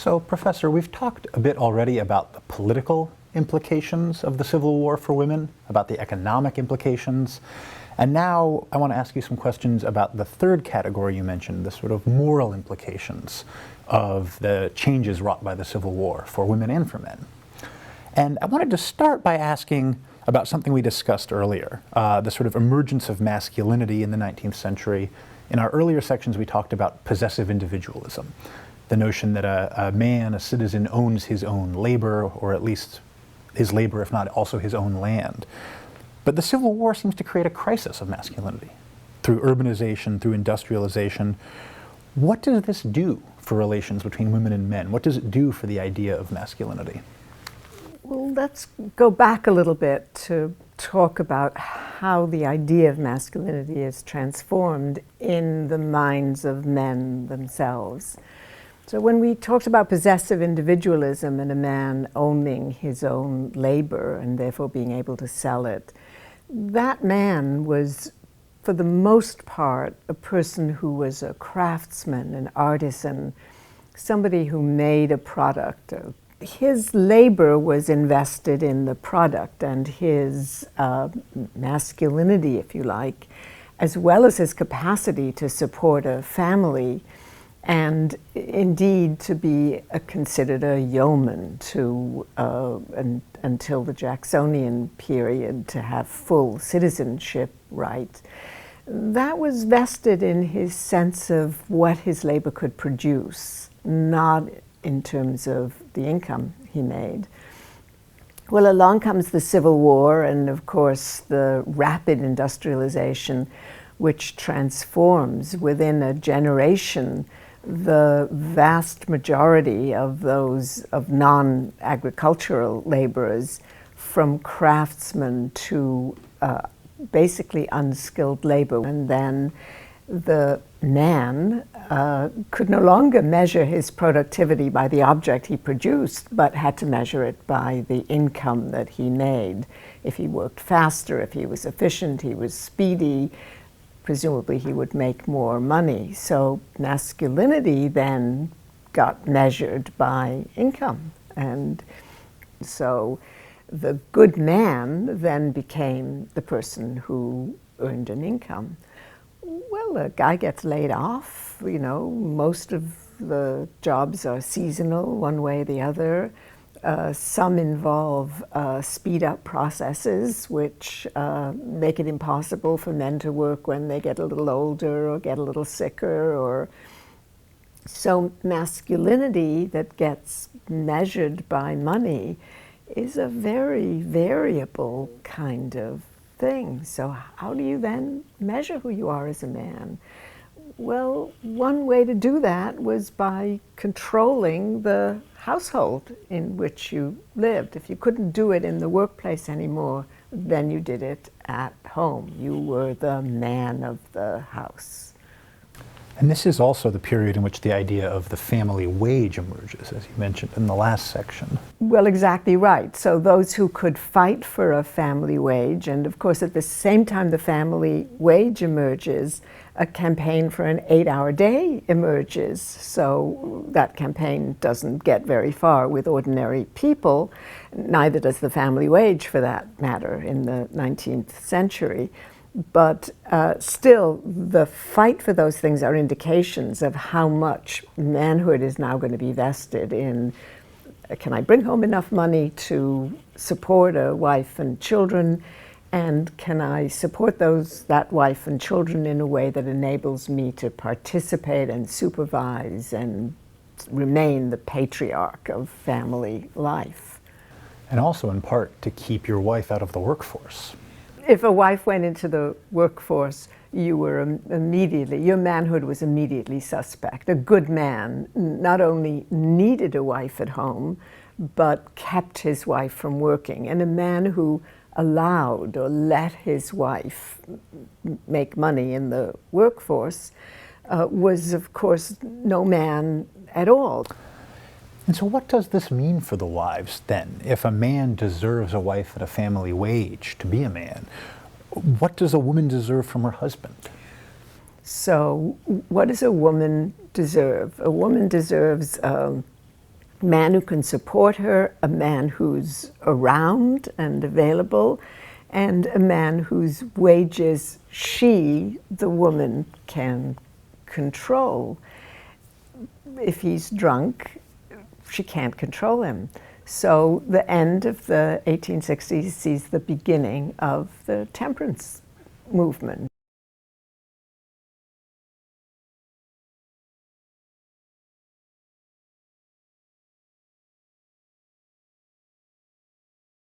So, Professor, we've talked a bit already about the political implications of the Civil War for women, about the economic implications, and now I want to ask you some questions about the third category you mentioned, the sort of moral implications of the changes wrought by the Civil War for women and for men. And I wanted to start by asking about something we discussed earlier, the sort of emergence of masculinity in the 19th century. In our earlier sections, we talked about possessive individualism, the notion that a man, a citizen, owns his own labor, or at least his labor, if not also his own land. But the Civil War seems to create a crisis of masculinity. Through urbanization, through industrialization, what does this do for relations between women and men? What does it do for the idea of masculinity? Well, let's go back a little bit to talk about how the idea of masculinity is transformed in the minds of men themselves. So when we talked about possessive individualism and a man owning his own labor and therefore being able to sell it, that man was, for the most part, a person who was a craftsman, an artisan, somebody who made a product. His labor was invested in the product, and his masculinity, if you like, as well as his capacity to support a family, and indeed to be considered a yeoman until the Jacksonian period, to have full citizenship right. That was vested in his sense of what his labor could produce, not in terms of the income he made. Well, along comes the Civil War and, of course, the rapid industrialization, which transforms within a generation the vast majority of those of non-agricultural laborers from craftsmen to basically unskilled labor. And then the man could no longer measure his productivity by the object he produced, but had to measure it by the income that he made. If he worked faster, if he was efficient, he was speedy, presumably he would make more money. So masculinity then got measured by income. And so the good man then became the person who earned an income. Well, a guy gets laid off, you know, most of the jobs are seasonal, one way or the other. Some involve speed-up processes, which make it impossible for men to work when they get a little older or get a little sicker. So masculinity that gets measured by money is a very variable kind of thing. So how do you then measure who you are as a man? Well, one way to do that was by controlling the household in which you lived. If you couldn't do it in the workplace anymore, then you did it at home. You were the man of the house. And this is also the period in which the idea of the family wage emerges, as you mentioned in the last section. Well, exactly right. So those who could fight for a family wage, and of course at the same time the family wage emerges, a campaign for an 8-hour day emerges. So that campaign doesn't get very far with ordinary people, neither does the family wage for that matter in the 19th century. But still, the fight for those things are indications of how much manhood is now going to be vested in, can I bring home enough money to support a wife and children, and can I support that wife and children in a way that enables me to participate and supervise and remain the patriarch of family life. And also in part to keep your wife out of the workforce. If a wife went into the workforce, you were your manhood was immediately suspect. A good man not only needed a wife at home, but kept his wife from working. And a man who allowed or let his wife make money in the workforce was, of course, no man at all. And so what does this mean for the wives then? If a man deserves a wife at a family wage to be a man, what does a woman deserve from her husband? So what does a woman deserve? A woman deserves man who can support her, a man who's around and available, and a man whose wages she, the woman, can control. If he's drunk, she can't control him. So the end of the 1860s sees the beginning of the temperance movement.